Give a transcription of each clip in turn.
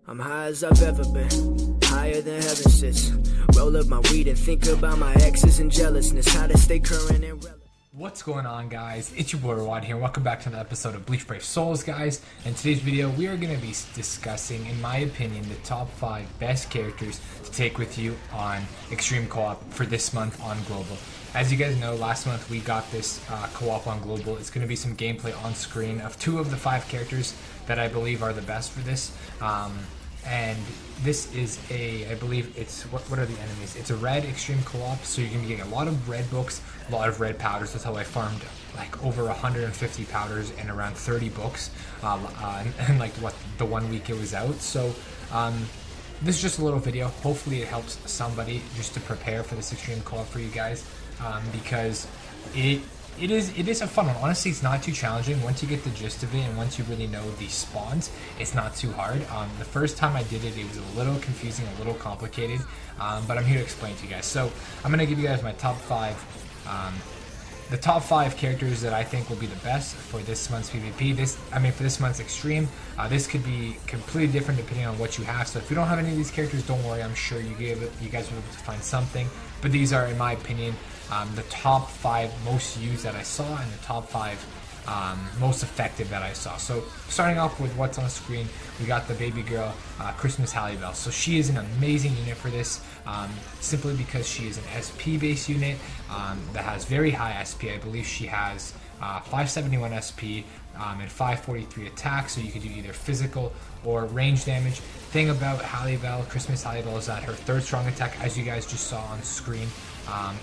I'm high as I've ever been, higher than heaven sits. Roll up my weed and think about my exes and jealousness, how to stay current and relevant. What's going on, guys? It's your boy Rawaad here. Welcome back to another episode of Bleach Brave Souls, guys. In today's video, we are going to be discussing, in my opinion, the top 5 best characters to take with you on Extreme Co-op for this month on Global. As you guys know, last month we got this co-op on Global. It's going to be some gameplay on screen of 2 of the 5 characters that I believe are the best for this. And this is I believe it's, what are the enemies? It's a red extreme co-op, so you're going to be getting a lot of red books, a lot of red powders. That's how I farmed like over 150 powders and around 30 books, and like the 1 week it was out. So this is just a little video. Hopefully it helps somebody just to prepare for this extreme co-op for you guys, because it is a fun one. Honestly, it's not too challenging once you get the gist of it, and once you really know the spawns, it's not too hard. The first time I did it, it was a little confusing, a little complicated, but I'm here to explain to you guys. So I'm going to give you guys my top 5, the top 5 characters that I think will be the best for this month's PvP. For this month's Extreme. This could be completely different depending on what you have. So if you don't have any of these characters, don't worry. I'm sure you guys will be able to find something. But these are, in my opinion, the top 5 most used that I saw, and the top 5 most effective that I saw. So starting off with what's on screen, we got the baby girl, Christmas Hallibell. So she is an amazing unit for this, simply because she is an SP based unit that has very high SP. I believe she has 571 SP and 543 attack, so you could do either physical or range damage. Thing about Hallibell, Christmas Hallibell, is that her 3rd strong attack, as you guys just saw on screen,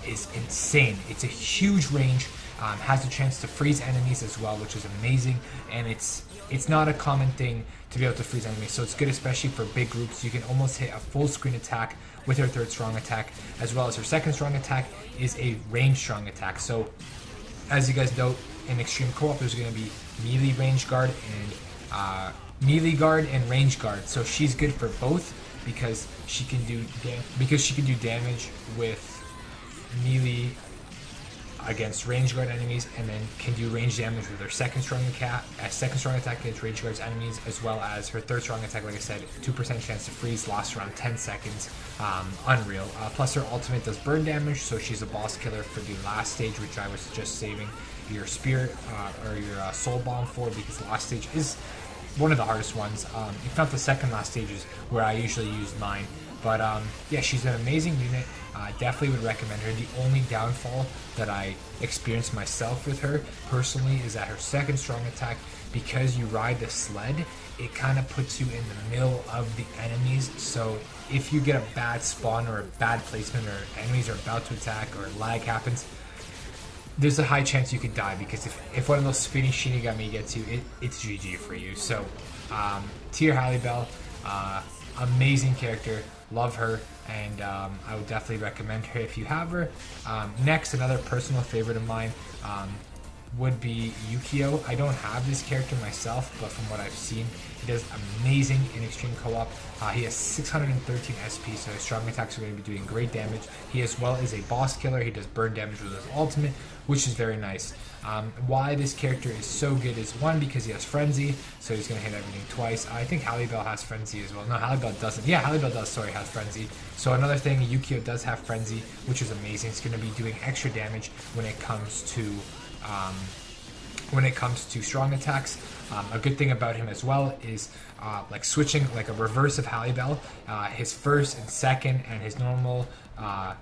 is insane. It's a huge range, has a chance to freeze enemies as well, which is amazing, and it's not a common thing to be able to freeze enemies, so it's good especially for big groups. You can almost hit a full screen attack with her 3rd strong attack, as well as her 2nd strong attack is a range strong attack. So as you guys know, in Extreme Co-op there's going to be melee range guard and melee guard and range guard. So she's good for both because she can do damage with melee against range guard enemies, and then can do range damage with her 2nd strong attack against range guards enemies, as well as her 3rd strong attack. Like I said, 2% chance to freeze, lasts around 10 seconds. Unreal. Plus her ultimate does burn damage, so she's a boss killer for the last stage, which I was just saving your spirit or your soul bomb for, because the last stage is one of the hardest ones, if not the second last stages where I usually use mine. But yeah, she's an amazing unit. Definitely would recommend her. The only downfall that I experienced myself with her personally is that her 2nd strong attack, because you ride the sled, it kind of puts you in the middle of the enemies. So if you get a bad spawn or a bad placement, or enemies are about to attack, or lag happens, there's a high chance you could die, because if one of those spinny Shinigami gets you, it's GG for you. So tier Hallibell, amazing character, love her, and I would definitely recommend her if you have her. Next, another personal favorite of mine would be Yukio. I don't have this character myself, but from what I've seen, he does amazing in Extreme Co-op. He has 613 SP, so his strong attacks are going to be doing great damage. He as well is a boss killer. He does burn damage with his ultimate, which is very nice. Why this character is so good is, 1, because he has Frenzy, so he's going to hit everything twice. I think Hallibell has Frenzy as well. No, Hallibell doesn't. Yeah, Hallibell does, sorry, has Frenzy. So another thing, Yukio does have Frenzy, which is amazing. It's going to be doing extra damage when it comes to strong attacks. A good thing about him as well is like switching, like a reverse of Hallibell, his 1st and 2nd and his normal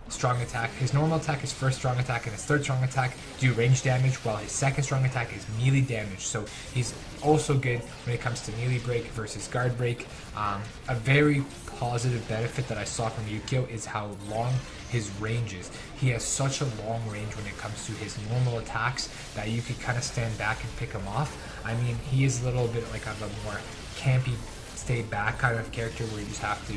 strong attack. His normal attack, his 1st strong attack, and his 3rd strong attack do range damage, while his 2nd strong attack is melee damage. So he's also good when it comes to melee break versus guard break. A very positive benefit that I saw from Yukio is how long his range is. He has such a long range when it comes to his normal attacks that you could kind of stand back and pick him off. I mean, he is a little bit like of a more campy, stay back kind of character where you just have to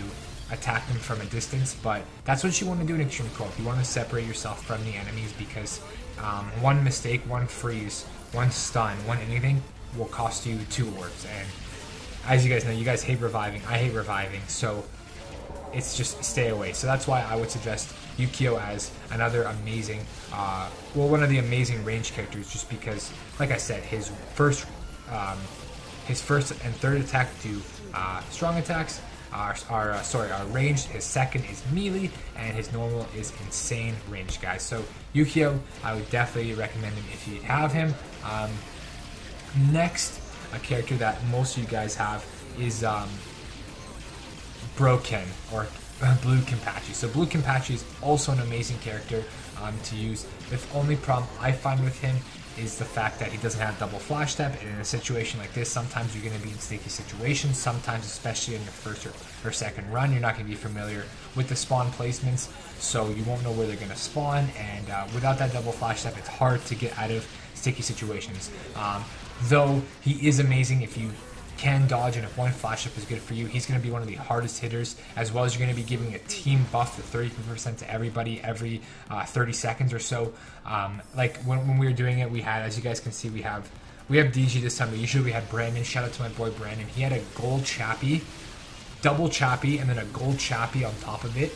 attack them from a distance, but that's what you want to do in Extreme Co-op. You want to separate yourself from the enemies, because one mistake, one freeze, one stun, one anything will cost you 2 orbs. And as you guys know, you guys hate reviving, I hate reviving, so it's just stay away. So that's why I would suggest Yukio as another amazing, one of the amazing range characters, just because, like I said, his first and 3rd attack do strong attacks, our range. His second is melee, and his normal is insane range, guys. So Yukio, I would definitely recommend him if you have him. Next, a character that most of you guys have is Broken, or Blue Kenpachi. So Blue Kenpachi is also an amazing character to use. The only problem I find with him is the fact that he doesn't have double flash step, and in a situation like this, sometimes you're going to be in sticky situations. Sometimes, especially in your first or second run, you're not going to be familiar with the spawn placements, so you won't know where they're going to spawn, and without that double flash step, it's hard to get out of sticky situations. Though he is amazing if you can dodge, and if one flash up is good for you, he's going to be one of the hardest hitters, as well as you're going to be giving a team buff to 30% to everybody every 30 seconds or so. Like when we were doing it, we had, as you guys can see, we have DG this time, but usually we had Brandon. Shout out to my boy Brandon. He had a gold chappy, double chappy, and then a gold chappy on top of it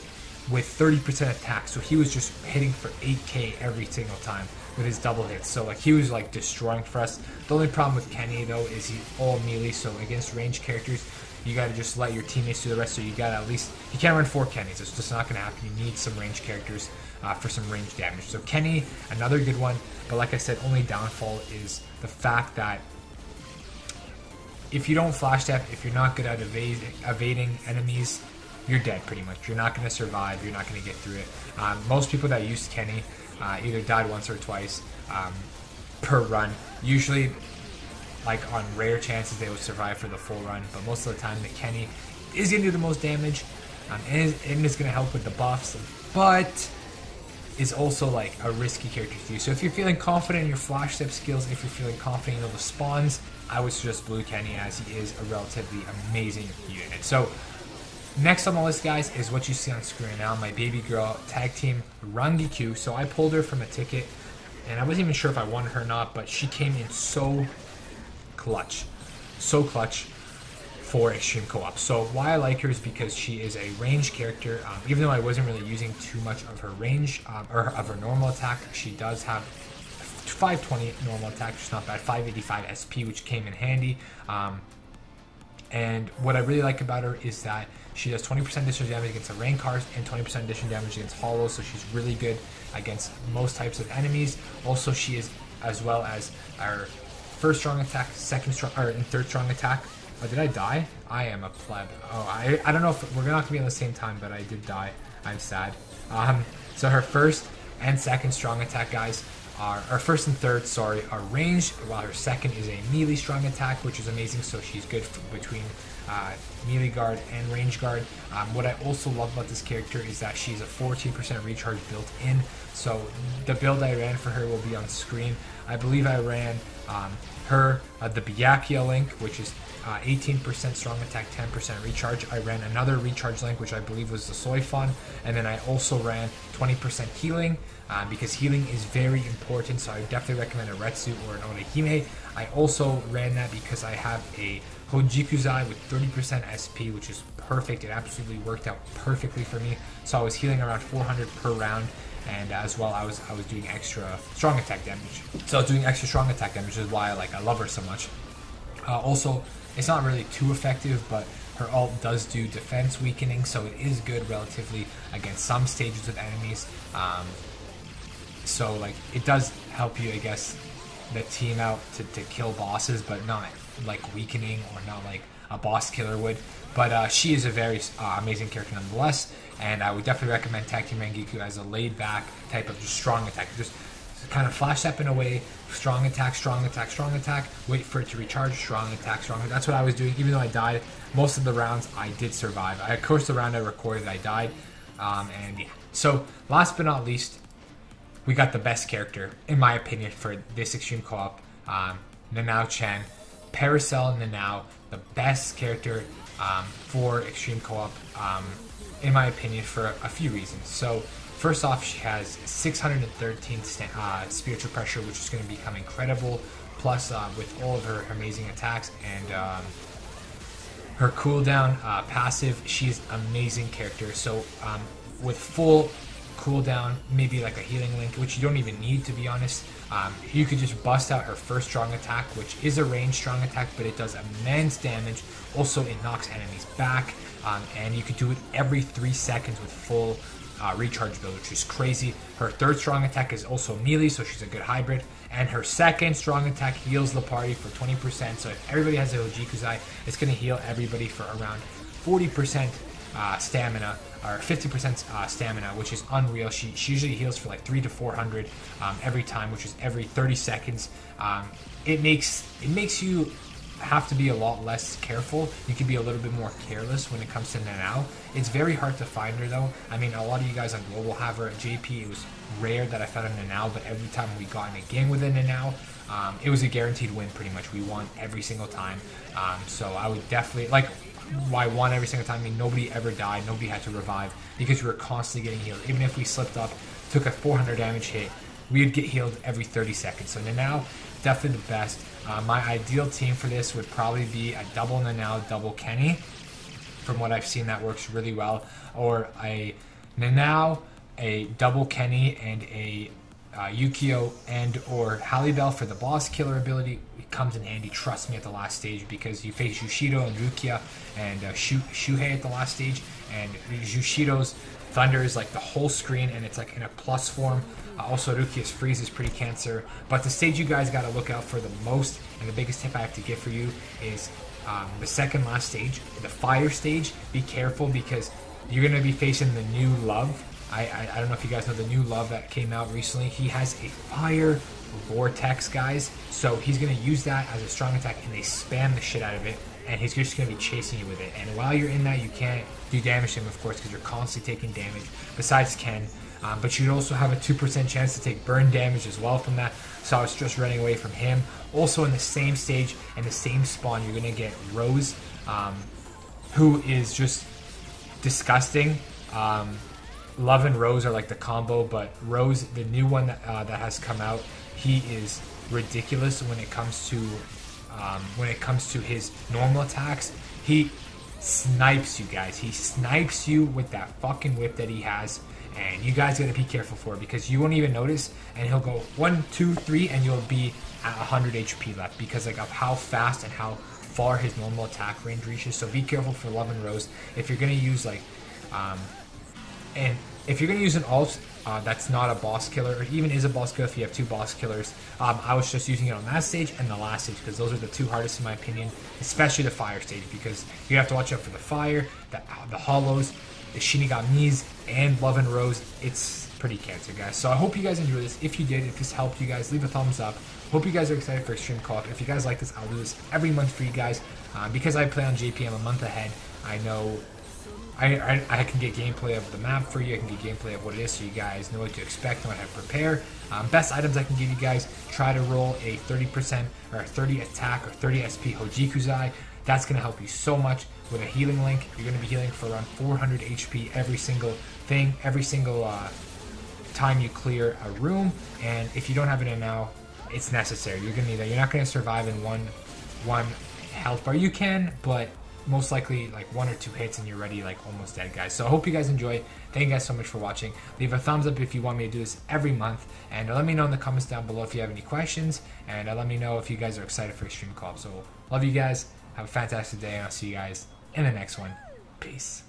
with 30% attack. So he was just hitting for 8k every single time with his double hits. So like he was like destroying for us. The only problem with Kenny though is he's all melee, so against ranged characters you gotta just let your teammates do the rest. So you gotta at least, you can't run 4 Kennys, it's just not gonna happen. You need some ranged characters for some range damage. So Kenny, another good one, but like I said, only downfall is the fact that if you don't flash step, if you're not good at evading enemies, you're dead pretty much. You're not going to survive. You're not going to get through it. Most people that use Kenny either died once or twice per run. Usually, like on rare chances, they would survive for the full run. But most of the time, the Kenny is going to do the most damage and is going to help with the buffs. But is also like a risky character to use. So if you're feeling confident in your flash step skills, if you're feeling confident in the spawns, I would suggest Blue Kenny, as he is a relatively amazing unit. So next on the list, guys, is what you see on screen now, my baby girl tag team Rangiku. So I pulled her from a ticket, and I wasn't even sure if I wanted her or not, but she came in so clutch for Extreme Co-op. So why I like her is because she is a range character. Even though I wasn't really using too much of her range, or of her normal attack, she does have 520 normal attack, which is not bad, 585 SP, which came in handy. And what I really like about her is that she does 20% additional damage against the rank cards and 20% additional damage against hollows, so she's really good against most types of enemies. Also, she is, as well as our first strong attack, second strong, or third strong attack. Oh, did I die? I am a pleb. Oh, I don't know if we're not going to be on the same time, but I did die. I'm sad. So her first and second strong attack, guys, our first and third, sorry, are ranged, while her second is a melee strong attack, which is amazing. So she's good between melee guard and range guard. What I also love about this character is that she's a 14% recharge built in. So the build I ran for her will be on screen. I believe I ran her the Byakuya link, which is 18% strong attack, 10% recharge. I ran another recharge link, which I believe was the Soifon, and then I also ran 20% healing, because healing is very important. So I would definitely recommend a Retsu or an Orihime. I also ran that because I have a Hojikuzai with 30% SP, which is perfect. It absolutely worked out perfectly for me. So I was healing around 400 per round, and as well I was doing extra strong attack damage. So I was doing extra strong attack damage, which is why I love her so much. Also, it's not really too effective, but her ult does do defense weakening, so it is good relatively against some stages of enemies. So like it does help you, I guess, the team out to kill bosses, but not like weakening or not like a boss killer would. But she is a very amazing character nonetheless, and I would definitely recommend Tag Team Rangiku as a laid back type of just strong attack. Just kind of flash step in a way, strong attack, strong attack, strong attack, wait for it to recharge, strong attack, strong attack. That's what I was doing. Even though I died most of the rounds, I did survive. Of course, the round I recorded, I died. And yeah. So last but not least, we got the best character, in my opinion, for this Extreme Co-op, Nanao-chan. Paracel Nanao, the best character for Extreme Co-op, in my opinion, for a few reasons. So first off, she has 613 spiritual pressure, which is going to become incredible. Plus, with all of her amazing attacks and her cooldown passive, she's an amazing character. So with full cooldown, maybe like a healing link, which you don't even need, to be honest. You could just bust out her first strong attack, which is a ranged strong attack, but it does immense damage. Also, it knocks enemies back, and you could do it every 3 seconds with full recharge build, which is crazy. Her third strong attack is also melee, so she's a good hybrid. And her second strong attack heals the party for 20%. So if everybody has a Hojikuzai, it's going to heal everybody for around 40% stamina, or 50% stamina, which is unreal. She usually heals for like 300 to 400 every time, which is every 30 seconds. It makes you have to be a lot less careful. You can be a little bit more careless when it comes to Nanao. It's very hard to find her though. I mean, a lot of you guys on Global have her. At JP, it was rare that I found a Nanao, but every time we got in a game with a Nanao, it was a guaranteed win pretty much. We won every single time. So I would definitely, like, why won every single time? I mean, nobody ever died, nobody had to revive, because we were constantly getting healed. Even if we slipped up, took a 400 damage hit, we would get healed every 30 seconds. So Nanao, definitely the best. My ideal team for this would probably be a double Nanao, double Kenny. From what I've seen, that works really well. Or a Nanao, a double Kenny, and a Yukio and or Halibel for the boss killer ability. It comes in handy, trust me, at the last stage, because you face Yushido and Rukia and Shuhei at the last stage, and Yushido's Thunder is like the whole screen, and it's like in a plus form. Also, Rukia's Freeze is pretty cancer. But the stage you guys got to look out for the most, and the biggest tip I have to give for you, is the second last stage, the fire stage. Be careful, because you're going to be facing the new Love. I don't know if you guys know the new Love that came out recently. He has a fire vortex, guys. So he's going to use that as a strong attack, and they spam the shit out of it. And he's just going to be chasing you with it. And while you're in that, you can't do damage to him, of course, because you're constantly taking damage, besides Ken. But you also have a 2% chance to take burn damage as well from that. So I was just running away from him. Also, in the same stage and the same spawn, you're going to get Rose, who is just disgusting. Love and Rose are like the combo, but Rose, the new one that has come out, he is ridiculous when it comes to his normal attacks. He snipes you guys. He snipes you with that fucking whip that he has, and you guys gotta be careful for it, because you won't even notice, and he'll go 1, 2, 3, and you'll be at 100 HP left, because like of how fast and how far his normal attack range reaches. So be careful for Love and Rose. If you're gonna use like and if you're going to use an ult that's not a boss killer, or even is a boss killer if you have 2 boss killers, I was just using it on that stage and the last stage, because those are the 2 hardest in my opinion, especially the fire stage, because you have to watch out for the fire, the hollows, the Shinigamis, and Love and Rose. It's pretty cancer, guys. So I hope you guys enjoyed this. If you did, if this helped you guys, leave a thumbs up. Hope you guys are excited for Extreme Co-op. If you guys like this, I'll do this every month for you guys. Because I play on JPM a month ahead, I know I can get gameplay of the map for you. I can get gameplay of what it is, so you guys know what to expect, know how to prepare. Best items I can give you guys: try to roll a 30% or 30 attack or 30 SP Hojikuzai. That's going to help you so much. With a healing link, you're going to be healing for around 400 HP every single thing, every single time you clear a room. And if you don't have it in now, it's necessary. You're going to need that. You're not going to survive in one health bar. You can, but most likely like 1 or 2 hits and you're already like almost dead, guys. So I hope you guys enjoy. Thank you guys so much for watching. Leave a thumbs up if you want me to do this every month, and let me know in the comments down below if you have any questions, and let me know if you guys are excited for Extreme Co-op. So love you guys, have a fantastic day, and I'll see you guys in the next one. Peace.